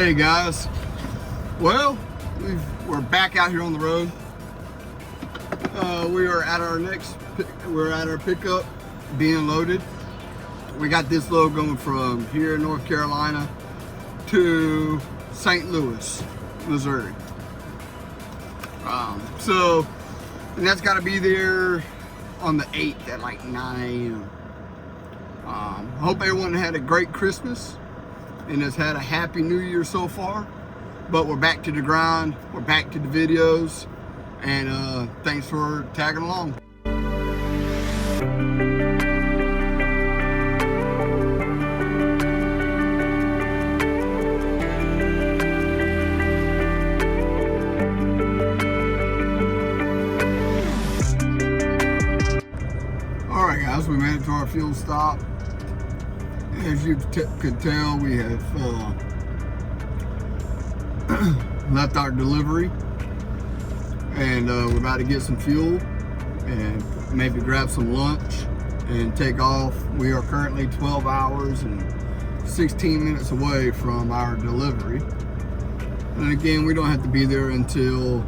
Hey guys, well, we're back out here on the road. We are at our pickup being loaded. We got this load going from here in North Carolina to St. Louis, Missouri. And that's got to be there on the 8th at like 9 a.m. Hope everyone had a great Christmas and has had a happy new year so far. But we're back to the grind, we're back to the videos, and thanks for tagging along. Alright guys, we made it to our fuel stop. As you could tell, we have left our delivery, and we're about to get some fuel and maybe grab some lunch and take off. We are currently 12 hours and 16 minutes away from our delivery. And again, we don't have to be there until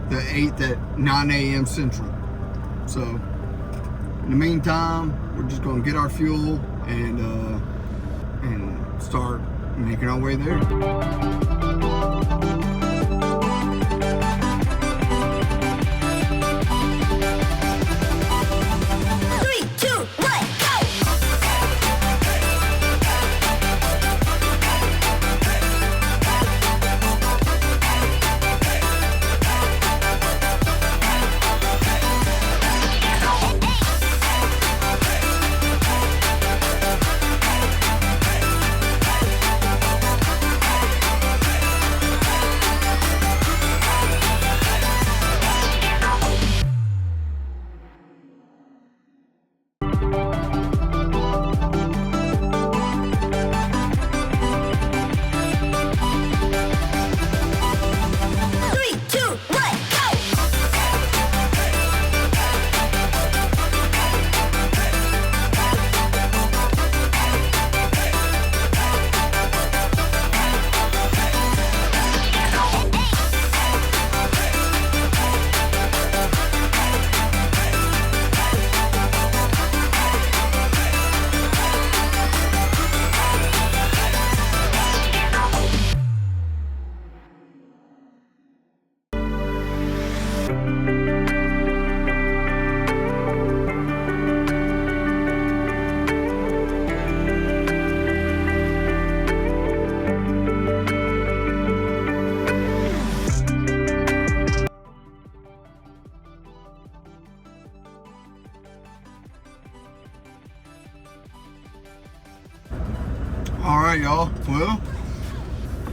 the 8th at 9 a.m. Central. So in the meantime, we're just gonna get our fuel and start making our way there. Alright y'all, well,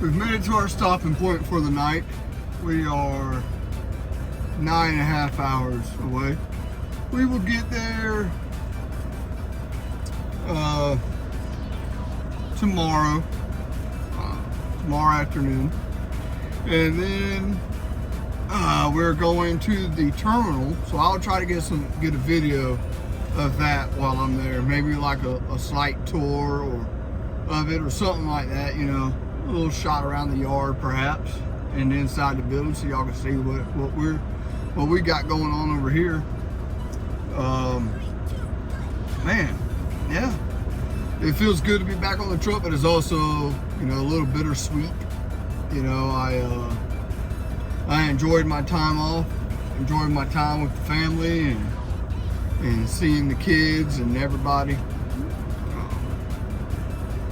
we've made it to our stopping point for the night. We are 9.5 hours away. We will get there tomorrow afternoon, and then we're going to the terminal, so I'll try to get a video of that while I'm there, maybe like a slight tour of it or something like that, you know, a little shot around the yard perhaps and inside the building so y'all can see what we got going on over here. Man, yeah, it feels good to be back on the truck, but it's also, you know, a little bittersweet. You know, I enjoyed my time off, enjoyed my time with the family and seeing the kids and everybody.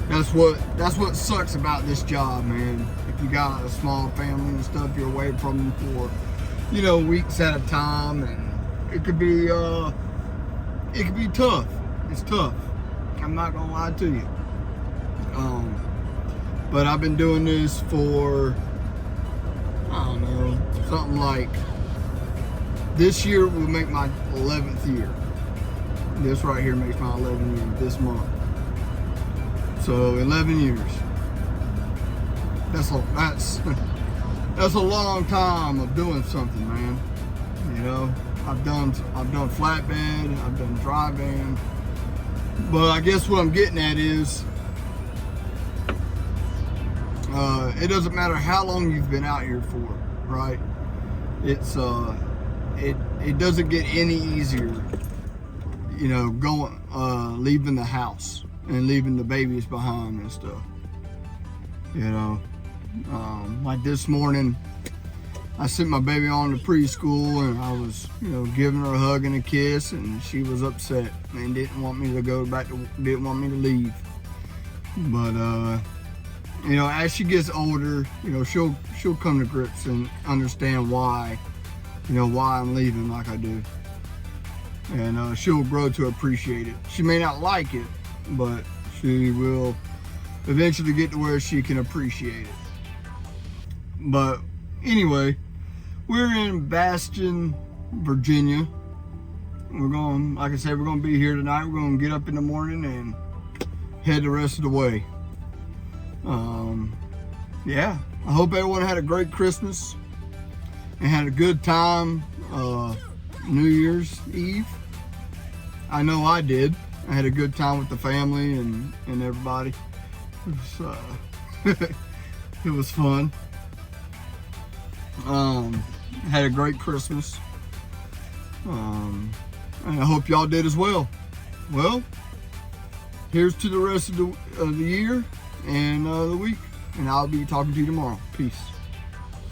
That's what sucks about this job, man. If you got a small family and stuff, you're away from them for, you know, weeks at a time, and it could be tough. It's tough. I'm not gonna lie to you. But I've been doing this for, I don't know, something like, this year will make my 11th year. This right here makes my 11th year this month. So 11 years. That's a long time of doing something, man. You know, I've done flatbed, I've done dry van, but I guess what I'm getting at is It doesn't matter how long you've been out here for, right? It's it doesn't get any easier, you know, going leaving the house and leaving the babies behind and stuff. You know, like this morning, I sent my baby on to preschool, and I was, you know, giving her a hug and a kiss, and she was upset and didn't want me to go back to, didn't want me to leave. But you know, as she gets older, you know, she'll come to grips and understand why, you know, why I'm leaving like I do, and she'll grow to appreciate it. She may not like it, but she will eventually get to where she can appreciate it. But anyway, we're in Bastion, Virginia. We're going, like I said, we're going to be here tonight. We're going to get up in the morning and head the rest of the way. Yeah, I hope everyone had a great Christmas and had a good time New Year's Eve. I know I did. I had a good time with the family and everybody. It was fun. Had a great Christmas. And I hope y'all did as well. Well, here's to the rest of the year and the week. And I'll be talking to you tomorrow. Peace.